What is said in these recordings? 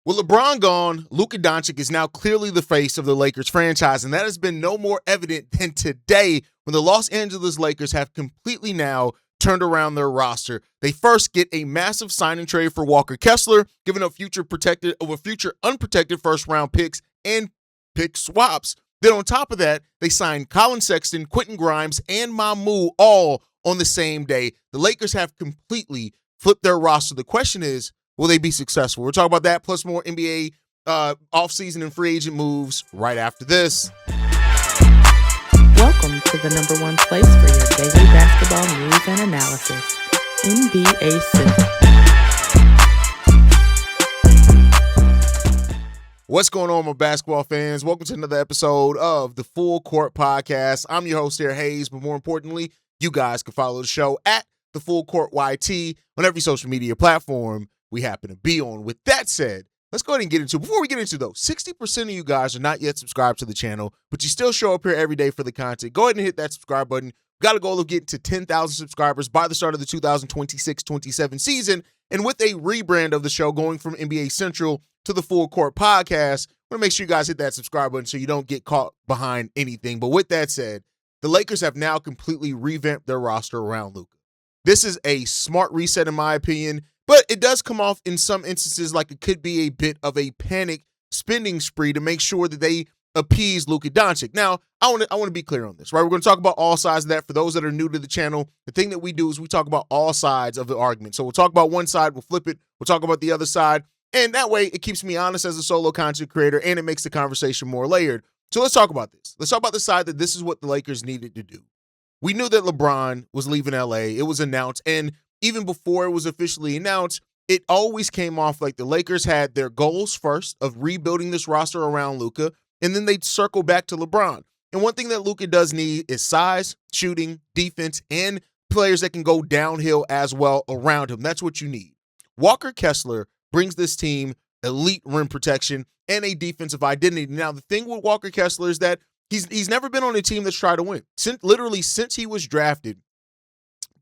With LeBron gone, Luka Doncic is now clearly the face of the Lakers franchise, and that has been no more evident than today when the Los Angeles Lakers have completely now turned around their roster. They first get a massive signing trade for Walker Kessler, giving up future unprotected first-round picks and pick swaps. Then on top of that, they signed Collin Sexton, Quentin Grimes, and Mamu all on the same day. The Lakers have completely flipped their roster. The question is, will they be successful? We're talking about that plus more NBA offseason and free agent moves right after this. Welcome to the number one place for your daily basketball news and analysis, NBA Central. What's going on, my basketball fans? Welcome to another episode of the Full Court Podcast. I'm your host here, Haize, but more importantly, you guys can follow the show at the Full Court YT on every social media platform we happen to be on. With that said, let's go ahead and get into it. Before we get into though, 60% of you guys are not yet subscribed to the channel, but you still show up here every day for the content. Go ahead and hit that subscribe button. We've got a goal of getting to 10,000 subscribers by the start of the 2026-27 season. And with a rebrand of the show going from NBA Central to the Full Court Podcast, we're going to make sure you guys hit that subscribe button so you don't get caught behind anything. But with that said, the Lakers have now completely revamped their roster around Luka. This is a smart reset in my opinion. But it does come off in some instances like it could be a bit of a panic spending spree to make sure that they appease Luka Doncic. Now, I want to be clear on this, right? We're going to talk about all sides of that. For those that are new to the channel, the thing that we do is we talk about all sides of the argument. So we'll talk about one side, we'll flip it, we'll talk about the other side, and that way it keeps me honest as a solo content creator, and it makes the conversation more layered. So let's talk about this. Let's talk about the side that this is what the Lakers needed to do. We knew that LeBron was leaving LA. It was announced, and even before it was officially announced, it always came off like the Lakers had their goals first of rebuilding this roster around Luka, and then they'd circle back to LeBron. And one thing that Luka does need is size, shooting, defense, and players that can go downhill as well around him. That's what you need. Walker Kessler brings this team elite rim protection and a defensive identity. Now, the thing with Walker Kessler is that he's never been on a team that's tried to win. Since he was drafted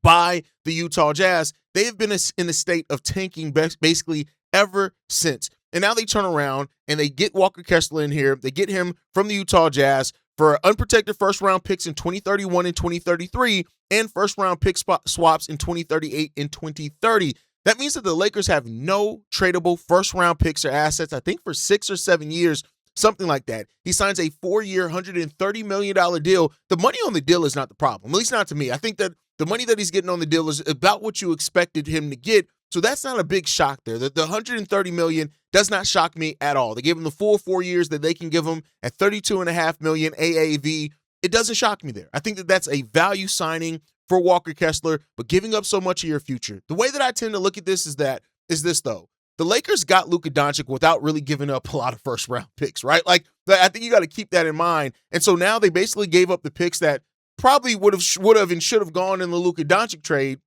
by the Utah Jazz, they have been in a state of tanking basically ever since. And now they turn around and they get Walker Kessler in here. They get him from the Utah Jazz for unprotected first-round picks in 2031 and 2033 and first-round pick swaps in 2038 and 2030. That means that the Lakers have no tradable first-round picks or assets, I think for 6 or 7 years, something like that. He signs a 4-year, $130 million deal. The money on the deal is not the problem, at least not to me. I think that the money that he's getting on the deal is about what you expected him to get. So that's not a big shock there. The $130 million does not shock me at all. They gave him the full 4 years that they can give him at $32.5 million AAV. It doesn't shock me there. I think that that's a value signing for Walker Kessler, but giving up so much of your future. The way that I tend to look at this is this though. The Lakers got Luka Doncic without really giving up a lot of first-round picks, right? Like, I think you got to keep that in mind. And so now they basically gave up the picks that probably would have and should have gone in the Luka Doncic trade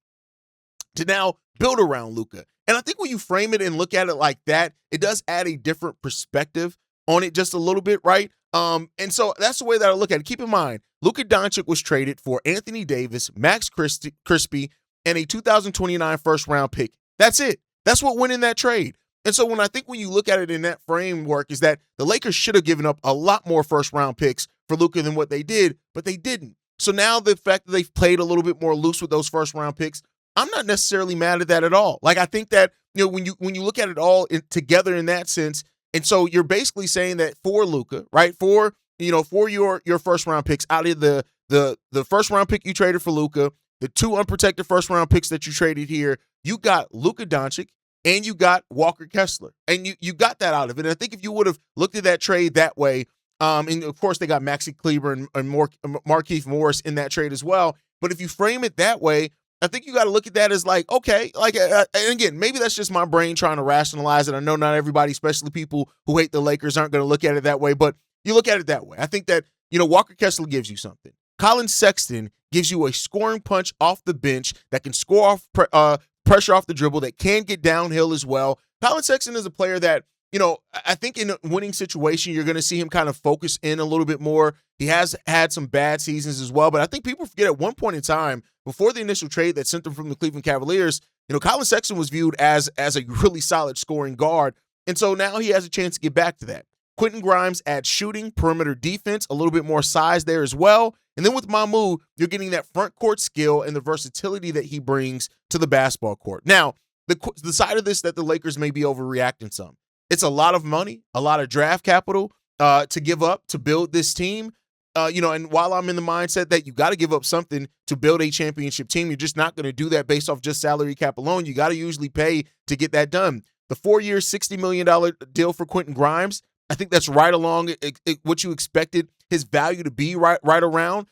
to now build around Luka. And I think when you frame it and look at it like that, it does add a different perspective on it just a little bit, right? And so that's the way that I look at it. Keep in mind, Luka Doncic was traded for Anthony Davis, Max Christie, and a 2029 first-round pick. That's it. That's what went in that trade. And so when you look at it in that framework is that the Lakers should have given up a lot more first-round picks for Luka than what they did, but they didn't. So now the fact that they've played a little bit more loose with those first-round picks, I'm not necessarily mad at that at all. Like, I think that, when you look at it all together in that sense, and so you're basically saying that for Luka, right, for your first-round picks, out of the first-round pick you traded for Luka, the 2 unprotected first-round picks that you traded here, you got Luka Doncic and you got Walker Kessler, and you got that out of it. And I think if you would have looked at that trade that way, and of course they got Maxi Kleber and Markieff Morris in that trade as well. But if you frame it that way, I think you got to look at that as like, okay, like, and again, maybe that's just my brain trying to rationalize it. I know not everybody, especially people who hate the Lakers, aren't going to look at it that way, but you look at it that way. I think that, Walker Kessler gives you something. Collin Sexton gives you a scoring punch off the bench that can score off pressure off the dribble, that can get downhill as well. Collin Sexton is a player that, I think in a winning situation, you're going to see him kind of focus in a little bit more. He has had some bad seasons as well, but I think people forget at one point in time, before the initial trade that sent him from the Cleveland Cavaliers, Collin Sexton was viewed as a really solid scoring guard. And so now he has a chance to get back to that. Quentin Grimes adds shooting, perimeter defense, a little bit more size there as well. And then with Mamu, you're getting that front court skill and the versatility that he brings to the basketball court. Now, the side of this that the Lakers may be overreacting some. It's a lot of money, a lot of draft capital to give up to build this team. And while I'm in the mindset that you got to give up something to build a championship team, you're just not going to do that based off just salary cap alone. You got to usually pay to get that done. The 4-year, $60 million deal for Quentin Grimes, I think that's right along what you expected his value to be right around.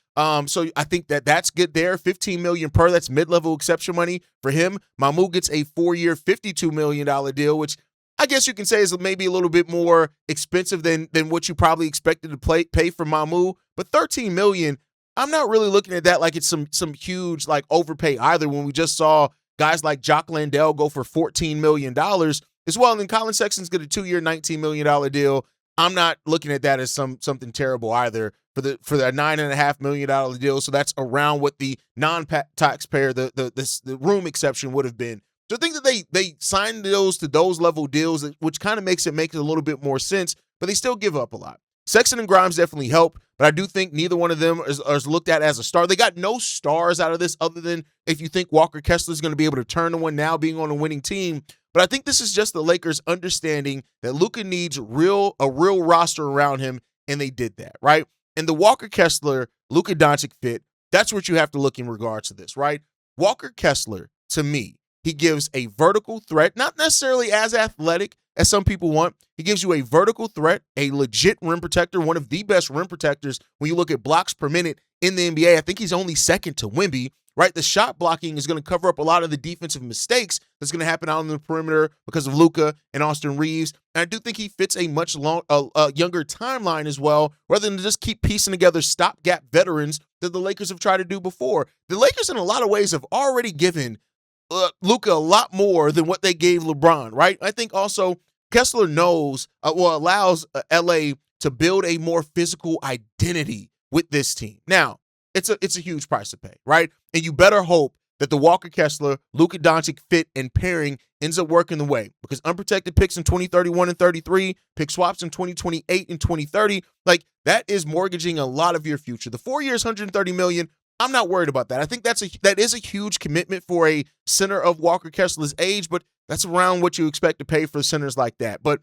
So I think that's good there. $15 million per, that's mid-level exception money for him. Mamu gets a 4-year, $52 million deal, which I guess you can say is maybe a little bit more expensive than what you probably expected to pay for Mamu. But $13 million, I'm not really looking at that like it's some huge like overpay either, when we just saw guys like Jock Landale go for $14 million as well. And then Collin Sexton's got a 2-year, $19 million deal. I'm not looking at that as something terrible either for the $9.5 million deal. So that's around what the non-taxpayer, the room exception would have been. So I think that they signed those to those level deals, which kind of makes it a little bit more sense, but they still give up a lot. Sexton and Grimes definitely help, but I do think neither one of them is looked at as a star. They got no stars out of this other than if you think Walker Kessler is going to be able to turn the one now being on a winning team. But I think this is just the Lakers understanding that Luka needs a real roster around him, and they did that, right? And the Walker Kessler, Luka Doncic fit, that's what you have to look in regards to this, right? Walker Kessler, to me, he gives a vertical threat, not necessarily as athletic as some people want. He gives you a vertical threat, a legit rim protector, one of the best rim protectors when you look at blocks per minute in the NBA. I think he's only second to Wemby, right? The shot blocking is going to cover up a lot of the defensive mistakes that's going to happen out on the perimeter because of Luka and Austin Reeves. And I do think he fits a much younger timeline as well, rather than just keep piecing together stopgap veterans that the Lakers have tried to do before. The Lakers, in a lot of ways, have already given Luka a lot more than what they gave LeBron, right? I think also Kessler allows LA to build a more physical identity with this team. Now, it's a huge price to pay, right? And you better hope that the Walker Kessler, Luka Doncic fit and pairing ends up working the way, because unprotected picks in 2031 and 33, pick swaps in 2028 and 2030, like that is mortgaging a lot of your future. The 4 years, $130 million. I'm not worried about that. I think that is a huge commitment for a center of Walker Kessler's age, but that's around what you expect to pay for centers like that. But,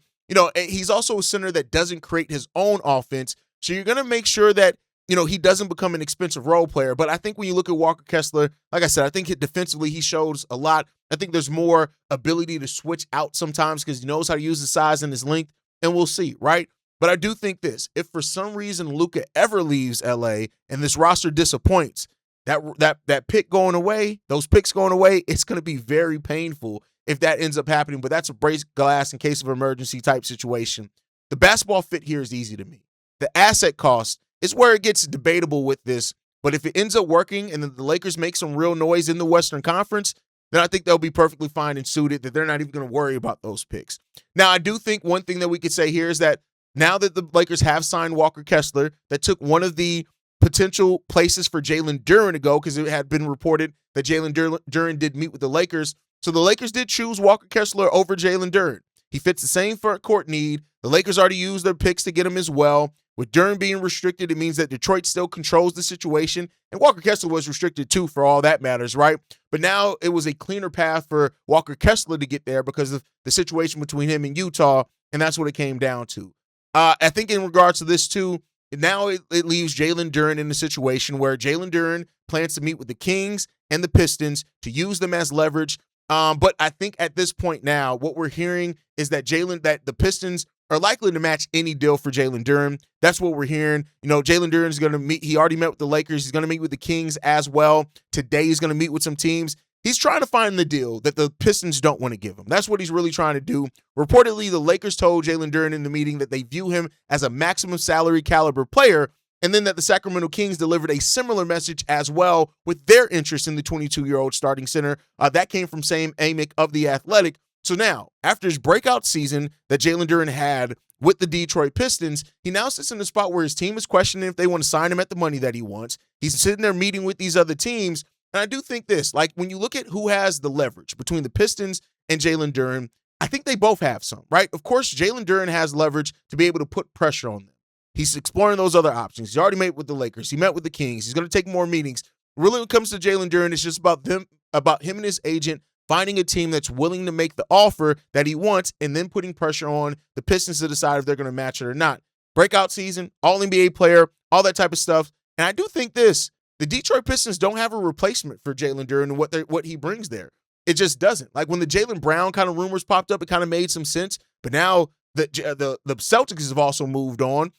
he's also a center that doesn't create his own offense, so you're going to make sure that, he doesn't become an expensive role player. But I think when you look at Walker Kessler, like I said, I think defensively he shows a lot. I think there's more ability to switch out sometimes because he knows how to use his size and his length, and we'll see, right? But I do think this, if for some reason Luka ever leaves LA and this roster disappoints, that pick going away, those picks going away, it's going to be very painful if that ends up happening. But that's a break glass in case of emergency type situation. The basketball fit here is easy to me. The asset cost is where it gets debatable with this. But if it ends up working and the Lakers make some real noise in the Western Conference, then I think they'll be perfectly fine and suited, that they're not even going to worry about those picks. Now, I do think one thing that we could say here is that now that the Lakers have signed Walker Kessler, that took one of the potential places for Jalen Duren to go, because it had been reported that Jalen Duren did meet with the Lakers. So the Lakers did choose Walker Kessler over Jalen Duren. He fits the same front court need. The Lakers already used their picks to get him as well. With Duren being restricted, it means that Detroit still controls the situation. And Walker Kessler was restricted too, for all that matters, right? But now it was a cleaner path for Walker Kessler to get there because of the situation between him and Utah, and that's what it came down to. I think in regards to this too, now it leaves Jalen Duren in a situation where Jalen Duren plans to meet with the Kings and the Pistons to use them as leverage. But I think at this point now, what we're hearing is that the Pistons are likely to match any deal for Jalen Duren. That's what we're hearing. Jalen Duren is going to meet. He already met with the Lakers. He's going to meet with the Kings as well. Today he's going to meet with some teams. He's trying to find the deal that the Pistons don't want to give him. That's what he's really trying to do. Reportedly, the Lakers told Jalen Duren in the meeting that they view him as a maximum salary caliber player, and then that the Sacramento Kings delivered a similar message as well with their interest in the 22-year-old starting center. That came from Sam Amick of The Athletic. So now, after his breakout season that Jalen Duren had with the Detroit Pistons, he now sits in a spot where his team is questioning if they want to sign him at the money that he wants. He's sitting there meeting with these other teams. And I do think this, like when you look at who has the leverage between the Pistons and Jalen Duren, I think they both have some, right? Of course, Jalen Duren has leverage to be able to put pressure on them. He's exploring those other options. He's already met with the Lakers. He met with the Kings. He's going to take more meetings. Really, when it comes to Jalen Duren, it's just about him and his agent finding a team that's willing to make the offer that he wants and then putting pressure on the Pistons to decide if they're going to match it or not. Breakout season, all-NBA player, all that type of stuff. And I do think the Detroit Pistons don't have a replacement for Jalen Duren and what he brings there. It just doesn't. Like when the Jaylen Brown kind of rumors popped up, it kind of made some sense. But now the Celtics have also moved on.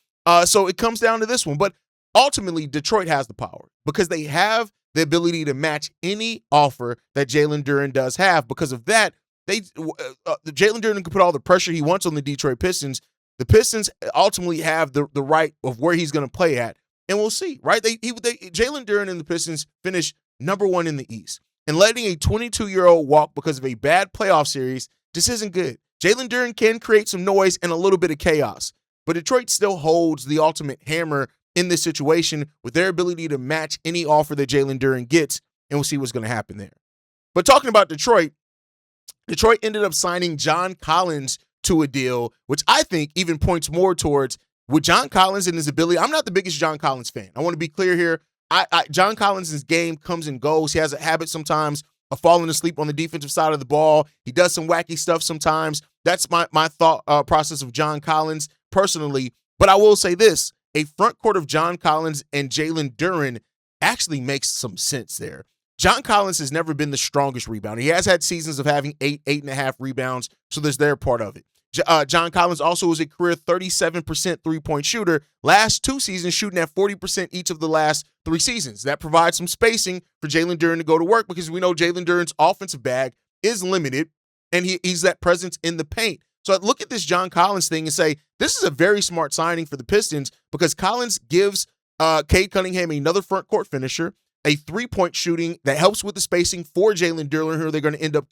So it comes down to this one. But ultimately, Detroit has the power because they have the ability to match any offer that Jalen Duren does have. Because of that, Jalen Duren can put all the pressure he wants on the Detroit Pistons. The Pistons ultimately have the right of where he's going to play at, and we'll see, right? Jalen Duren and the Pistons finished number 1 in the East, and letting a 22-year-old walk because of a bad playoff series just isn't good. Jalen Duren can create some noise and a little bit of chaos, but Detroit still holds the ultimate hammer in this situation with their ability to match any offer that Jalen Duren gets, and we'll see what's going to happen there. But talking about Detroit ended up signing John Collins to a deal, which I think even points more towards with John Collins and his ability. I'm not the biggest John Collins fan. I want to be clear here. John Collins' game comes and goes. He has a habit sometimes of falling asleep on the defensive side of the ball. He does some wacky stuff sometimes. That's my thought process of John Collins personally. But I will say this. A front court of John Collins and Jalen Duren actually makes some sense there. John Collins has never been the strongest rebounder. He has had seasons of having 8.5 rebounds, so there's their part of it. John Collins also was a career 37% three-point shooter. Last 2 seasons, shooting at 40% each of the last 3 seasons. That provides some spacing for Jalen Duren to go to work because we know Jalen Duren's offensive bag is limited, and he's that presence in the paint. So I look at this John Collins thing and say, this is a very smart signing for the Pistons because Collins gives Cade Cunningham another front court finisher, a 3-point shooting that helps with the spacing for Jalen Duren, who they're going to end up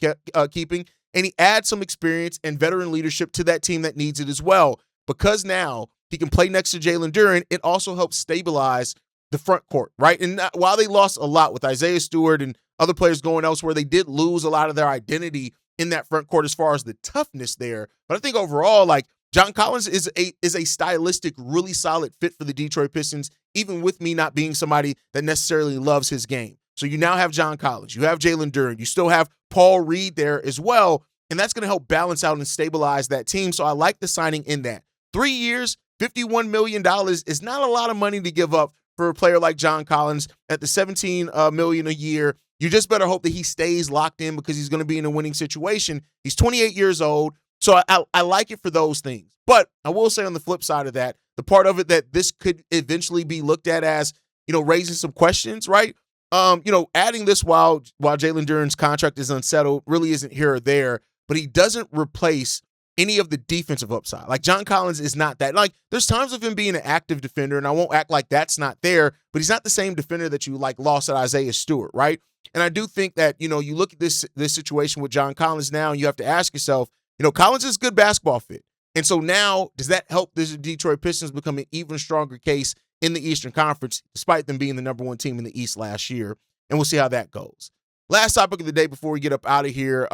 keeping, and he adds some experience and veteran leadership to that team that needs it as well. Because now he can play next to Jalen Duren, it also helps stabilize the front court, right? And while they lost a lot with Isaiah Stewart and other players going elsewhere, they did lose a lot of their identity in that front court as far as the toughness there. But I think overall, like, John Collins is a stylistic, really solid fit for the Detroit Pistons, even with me not being somebody that necessarily loves his game. So you now have John Collins, you have Jalen Duren, you still have Paul Reed there as well, and that's going to help balance out and stabilize that team. So I like the signing in that. 3 years, $51 million is not a lot of money to give up for a player like John Collins at the $17 million a year. You just better hope that he stays locked in because he's going to be in a winning situation. He's 28 years old. So I like it for those things. But I will say on the flip side of that, the part of it that this could eventually be looked at as, raising some questions, right? Adding this while Jalen Duren's contract is unsettled really isn't here or there, but he doesn't replace any of the defensive upside. Like John Collins is not that. Like there's times of him being an active defender, and I won't act like that's not there, but he's not the same defender that you lost at Isaiah Stewart, right? And I do think that, you look at this situation with John Collins now, and you have to ask yourself, Collins is a good basketball fit. And so now, does that help the Detroit Pistons become an even stronger case in the Eastern Conference, despite them being the number 1 team in the East last year? And we'll see how that goes. Last topic of the day before we get up out of here.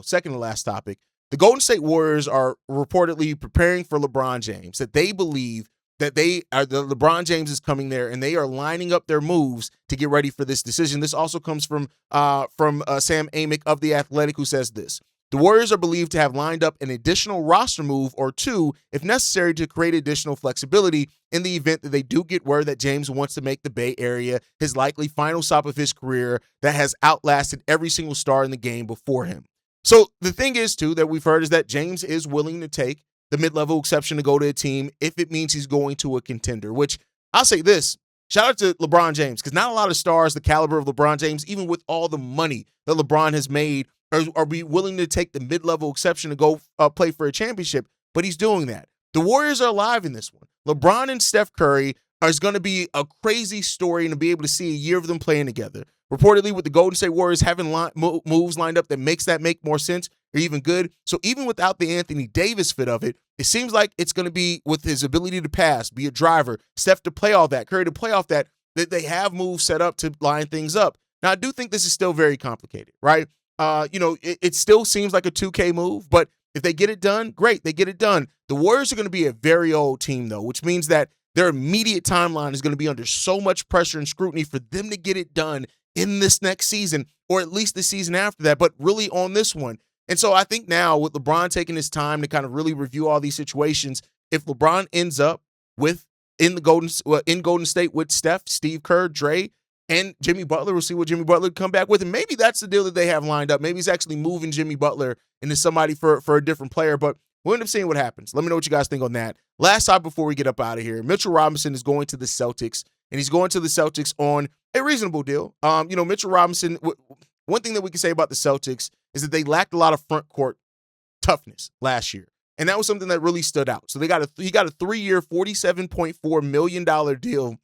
Second to last topic. The Golden State Warriors are reportedly preparing for LeBron James, that they believe that LeBron James is coming there, and they are lining up their moves to get ready for this decision. This also comes from Sam Amick of The Athletic, who says this. The Warriors are believed to have lined up an additional roster move or 2, if necessary, to create additional flexibility in the event that they do get word that James wants to make the Bay Area his likely final stop of his career that has outlasted every single star in the game before him. So the thing is, too, that we've heard is that James is willing to take the mid-level exception to go to a team if it means he's going to a contender, which I'll say this. Shout out to LeBron James, because not a lot of stars the caliber of LeBron James, even with all the money that LeBron has made, are be willing to take the mid-level exception to go play for a championship, but he's doing that. The Warriors are alive in this one. LeBron and Steph Curry is going to be a crazy story, and to be able to see a year of them playing together. Reportedly, with the Golden State Warriors having moves lined up that make more sense or even good. So even without the Anthony Davis fit of it, it seems like it's going to be with his ability to pass, be a driver, Steph to play all that, Curry to play off that they have moves set up to line things up. Now, I do think this is still very complicated, right? It still seems like a 2K move, but If they get it done, great, they get it done. The Warriors are going to be a very old team, though, which means that their immediate timeline is going to be under so much pressure and scrutiny for them to get it done in this next season, or at least the season after that, but really on this one. And so I think now with LeBron taking his time to kind of really review all these situations, if LeBron ends up in Golden State with Steph, Steve Kerr, Dre, and Jimmy Butler, we'll see what Jimmy Butler come back with. And maybe that's the deal that they have lined up. Maybe he's actually moving Jimmy Butler into somebody for a different player, but we'll end up seeing what happens. Let me know what you guys think on that. Last time before we get up out of here, Mitchell Robinson is going to the Celtics, and he's going to the Celtics on a reasonable deal. Mitchell Robinson, one thing that we can say about the Celtics is that they lacked a lot of front court toughness last year. And that was something that really stood out. So he got a 3-year, $47.4 million deal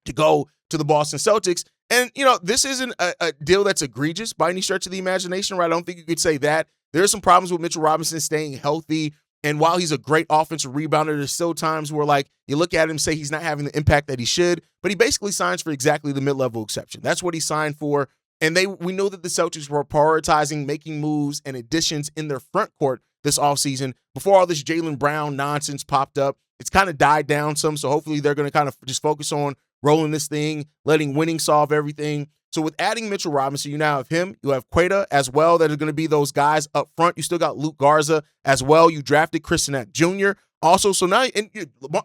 to go to the Boston Celtics. And, this isn't a deal that's egregious by any stretch of the imagination, right? I don't think you could say that. There are some problems with Mitchell Robinson staying healthy. And while he's a great offensive rebounder, there's still times where, you look at him and say he's not having the impact that he should. But he basically signs for exactly the mid-level exception. That's what he signed for. And we know that the Celtics were prioritizing making moves and additions in their front court this offseason before all this Jaylen Brown nonsense popped up. It's kind of died down some, so hopefully they're going to kind of just focus on rolling this thing, letting winning solve everything. So with adding Mitchell Robinson, you now have him. You have Queta as well that are going to be those guys up front. You still got Luke Garza as well. You drafted Chris Nett Jr. also. So now, and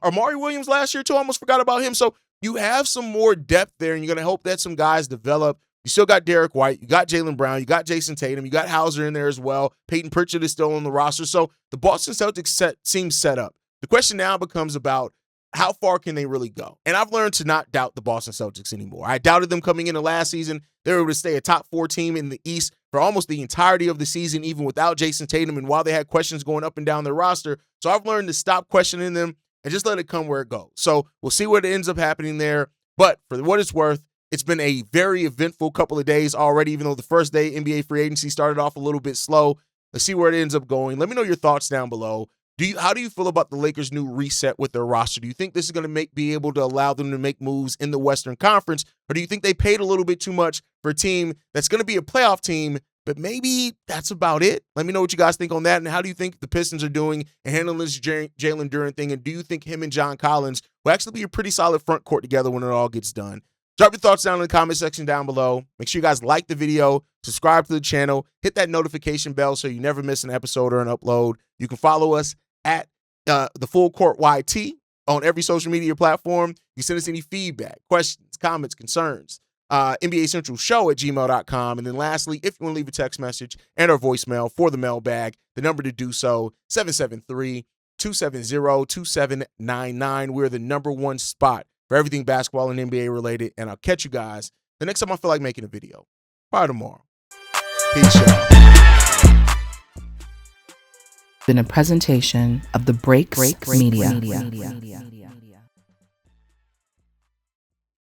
Amari Williams last year too, I almost forgot about him. So you have some more depth there, and you're going to hope that some guys develop. You still got Derek White. You got Jaylen Brown. You got Jason Tatum. You got Haize in there as well. Peyton Pritchard is still on the roster. So the Boston Celtics seems set up. The question now becomes about how far can they really go? And I've learned to not doubt the Boston Celtics anymore. I doubted them coming into last season. They were able to stay a top 4 team in the East for almost the entirety of the season, even without Jason Tatum, and while they had questions going up and down their roster. So I've learned to stop questioning them and just let it come where it goes. So we'll see what ends up happening there. But for what it's worth, it's been a very eventful couple of days already, even though the first day NBA free agency started off a little bit slow. Let's see where it ends up going. Let me know your thoughts down below. How do you feel about the Lakers' new reset with their roster? Do you think this is going to be able to allow them to make moves in the Western Conference? Or do you think they paid a little bit too much for a team that's going to be a playoff team, but maybe that's about it? Let me know what you guys think on that. And how do you think the Pistons are doing and handling this Jalen Duren thing? And do you think him and John Collins will actually be a pretty solid front court together when it all gets done? Drop your thoughts down in the comment section down below. Make sure you guys like the video, subscribe to the channel, hit that notification bell so you never miss an episode or an upload. You can follow us at the Full Court YT on every social media platform. You send us any feedback, questions, comments, concerns, NBA Central Show at gmail.com. And then lastly, if you want to leave a text message and our voicemail for the mailbag, the number to do so, 773-270-2799. We're the #1 spot for everything basketball and NBA related. And I'll catch you guys the next time I feel like making a video. Bye tomorrow. Peace out. Been a presentation of the Breaks Media.